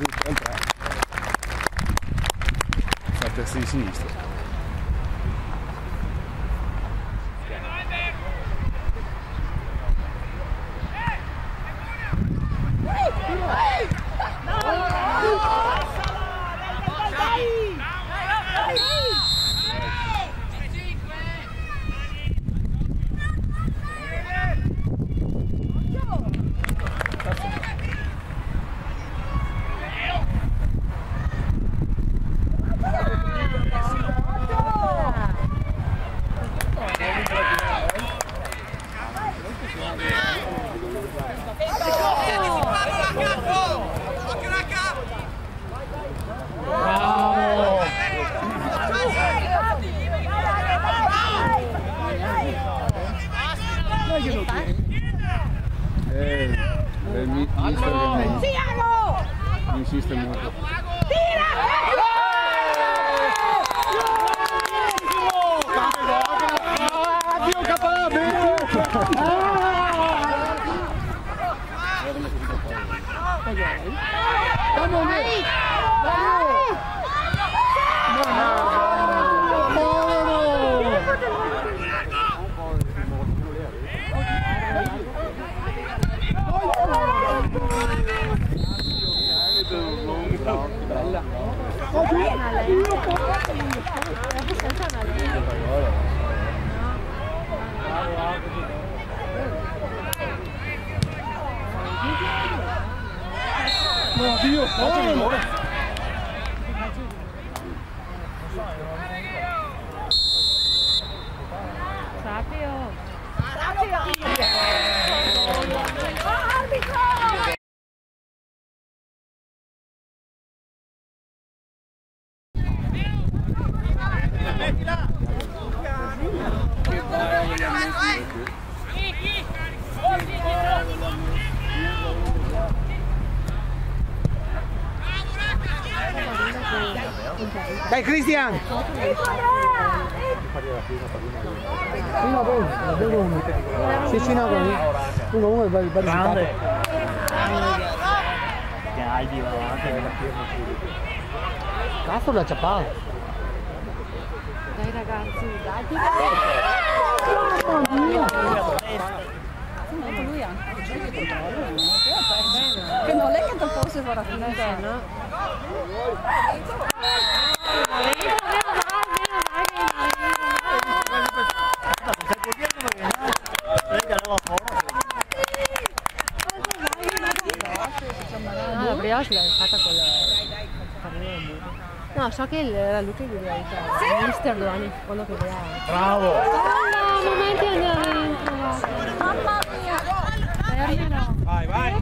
tutto, entra. Fa testa di sinistra. Insiste molto. Addio Capabbe! Dio, dai Cristian! Prima poi, si no così. Uno il grande. Cazzo la ciappata! Dai ragazzi, dai! Lui anche che non è che dopo si farà finire, no? La brioche l'hai fatta con la... No, so che era lui che doveva aiutare. Mister Duani, quello che voleva. Bravo! No, momenti andiamo dentro. Mamma mia! Fermelo! Vai, vai!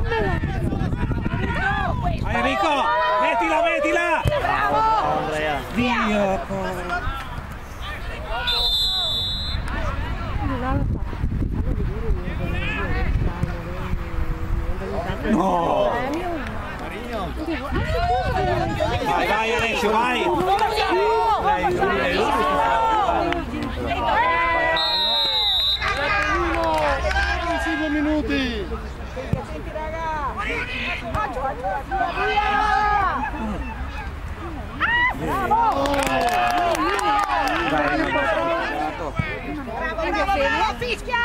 Vai Enrico! Mettila, mettila! Bravo! Andrea! Dio! No! Vai, vai Alessio, vai! 5 minuti! Fischia!